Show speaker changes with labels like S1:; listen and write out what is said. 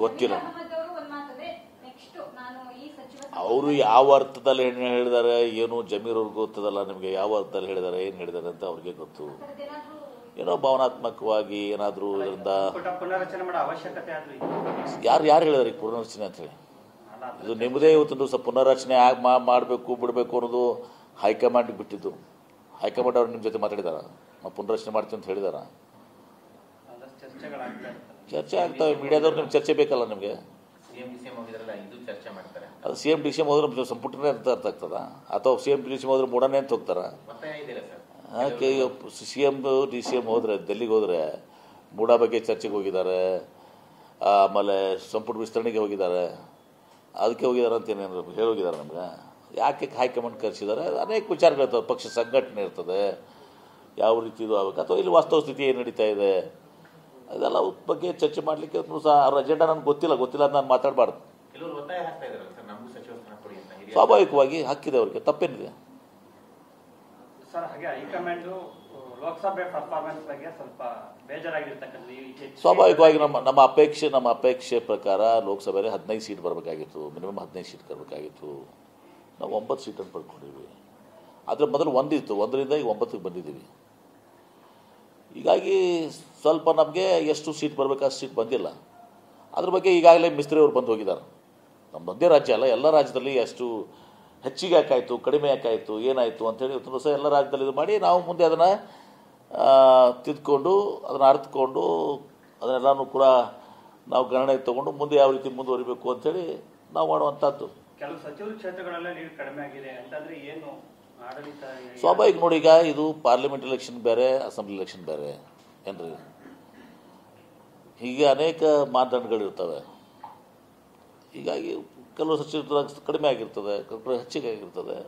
S1: ಗೊತ್ತಿಲ್ಲ. ಅವರು ಯಾವ ಅರ್ಥದಲ್ಲಿ ಹೇಳಿದ್ದಾರೆ ಏನು ಜಮೀರ್ ಅವ್ರಿಗೆ ಗೊತ್ತದಲ್ಲ ನಿಮಗೆ, ಯಾವ ಅರ್ಥದಲ್ಲಿ ಹೇಳಿದ್ದಾರೆ ಏನು ಹೇಳಿದ್ದಾರೆ ಅಂತ ಅವ್ರಿಗೆ ಗೊತ್ತು. ಏನೋ ಭಾವನಾತ್ಮಕವಾಗಿ ಏನಾದರೂ ಇದರಿಂದ ಯಾರು ಹೇಳಿದಾರೆ ಈಗ ಪುನರ್ರಚನೆ ಅಂತ ಹೇಳಿ? ಇದು ನಿಮ್ಮದೇ ಇವತ್ತೊಂದು ಸ್ವಲ್ಪ ಪುನರ್ರಚನೆ ಆಗಿ ಮಾಡಬೇಕು ಬಿಡಬೇಕು ಅನ್ನೋದು ಹೈಕಮಾಂಡ್ಗೆ ಬಿಟ್ಟಿದ್ದು. ಹೈಕಮಾಂಡ್ ಅವ್ರು ನಿಮ್ಮ ಜೊತೆ ಮಾತಾಡಿದಾರ ಪುನರ್ರಚನೆ ಮಾಡ್ತೀವಿ ಅಂತ ಹೇಳಿದಾರ? ಚರ್ಚೆ ಆಗ್ತವೆ, ಮೀಡಿಯಾದವ್ರು ನಿಮ್ಗೆ ಚರ್ಚೆ ಬೇಕಲ್ಲ ನಿಮಗೆ. ಅದು CM DCM ಹೋದ್ರೆ ಸಂಪುಟನೇ ಅಂತ ಅರ್ಥ ಆಗ್ತದ, ಅಥವಾ CM DCM ಹೋದ್ರೆ ಮೂಡನೇ ಅಂತ ಹೋಗ್ತಾರ? CM DCM ಹೋದ್ರೆ ಡೆಲ್ಲಿಗೆ ಹೋದ್ರೆ ಮೂಡ ಬಗ್ಗೆ ಚರ್ಚೆಗೆ ಹೋಗಿದ್ದಾರೆ, ಆಮೇಲೆ ಸಂಪುಟ ವಿಸ್ತರಣೆಗೆ ಹೋಗಿದ್ದಾರೆ, ಅದಕ್ಕೆ ಹೋಗಿದ್ದಾರೆ ಅಂತ ಏನೇನು ಹೇಳೋಗಿದ್ದಾರೆ ನಮ್ಗೆ. ಯಾಕೆ ಹೈಕಮಾಂಡ್ ಕರೆಸಿದ್ದಾರೆ? ಅನೇಕ ವಿಚಾರಗಳಿರ್ತವೆ, ಪಕ್ಷ ಸಂಘಟನೆ ಇರ್ತದೆ, ಯಾವ ರೀತಿ ಇದು ಆಗಬೇಕು, ಅಥವಾ ಇಲ್ಲಿ ವಾಸ್ತವ ಸ್ಥಿತಿ ಏನು ನಡೀತಾ ಇದೆ, ಅದೆಲ್ಲ ಬಗ್ಗೆ ಚರ್ಚೆ ಮಾಡಲಿಕ್ಕೆ ಅವ್ರ ಅಜೆಂಡಾ ನನಗೆ ಗೊತ್ತಿಲ್ಲ ಅಂತ ನಾನು ಮಾತಾಡಬಾರ್ದು. ಸ್ವಾಭಾವಿಕವಾಗಿ ಹಕ್ಕಿದೆ ಅವ್ರಿಗೆ, ತಪ್ಪೇನಿದೆ? ಸ್ವಾಭಾವಿಕವಾಗಿ ನಮ್ಮ ಅಪೇಕ್ಷೆ ಪ್ರಕಾರ ಲೋಕಸಭೆಯಲ್ಲಿ 15 ಸೀಟ್ ಬರಬೇಕಾಗಿತ್ತು, ಮಿನಿಮಮ್ 15 ಸೀಟ್ ಬರಬೇಕಾಗಿತ್ತು. ನಾವು 9 ಸೀಟನ್ನು ಪಡ್ಕೊಂಡಿದ್ವಿ. ಆದರೆ ಮೊದಲು 1 ಇತ್ತು, 1ರಿಂದ ಈಗ 9ಕ್ಕೆ ಬಂದಿದ್ದೀವಿ. ಹೀಗಾಗಿ ಸ್ವಲ್ಪ ನಮಗೆ ಎಷ್ಟು ಸೀಟ್ ಬರಬೇಕು ಅಷ್ಟು ಸೀಟ್ ಬಂದಿಲ್ಲ. ಅದ್ರ ಬಗ್ಗೆ ಈಗಾಗಲೇ ಮಿಸ್ತ್ರಿ ಅವರು ಬಂದು ಹೋಗಿದ್ದಾರೆ. ನಮ್ಮ ಒಂದೇ ರಾಜ್ಯ ಅಲ್ಲ, ಎಲ್ಲ ರಾಜ್ಯದಲ್ಲಿ ಎಷ್ಟು ಹೆಚ್ಚಿಗೆ ಯಾಕಾಯಿತು, ಕಡಿಮೆ ಯಾಕಾಯಿತು, ಏನಾಯಿತು ಅಂಥೇಳಿ ಇವತ್ತು ಸಹ ಎಲ್ಲ ರಾಜ್ಯದಲ್ಲಿ ಇದು ಮಾಡಿ ನಾವು ಮುಂದೆ ಅದನ್ನು ತಿದ್ದುಕೊಂಡು ಅದನ್ನು ಅರ್ಥಕೊಂಡು ಅದನ್ನೆಲ್ಲನೂ ಕೂಡ ನಾವು ಗಣನೆಗೆ ತೊಗೊಂಡು ಮುಂದೆ ಯಾವ ರೀತಿ ಮುಂದುವರಿಬೇಕು ಅಂಥೇಳಿ ನಾವು ಮಾಡುವಂಥದ್ದು.
S2: ಕೆಲವು ಸಚಿವ ಕ್ಷೇತ್ರಗಳೆಲ್ಲ ನೀರು ಕಡಿಮೆ ಆಗಿದೆ ಅಂತಂದರೆ ಏನು ಆಡಳಿತ?
S1: ಸ್ವಾಭಾವಿಕ ನೋಡಿ, ಈಗ ಇದು ಪಾರ್ಲಿಮೆಂಟ್ ಎಲೆಕ್ಷನ್ ಬೇರೆ, ಅಸೆಂಬ್ಲಿ ಎಲೆಕ್ಷನ್ ಬೇರೆ ಏನ್ರಿ. ಹೀಗೆ ಅನೇಕ ಮಾನದಂಡಗಳಿರ್ತವೆ. ಹೀಗಾಗಿ ಕೆಲವು ಸಚಿವ ಕಡಿಮೆ ಆಗಿರ್ತದೆ, ಕೆಲವು ಹೆಚ್ಚಿಗೆ ಆಗಿರ್ತದೆ.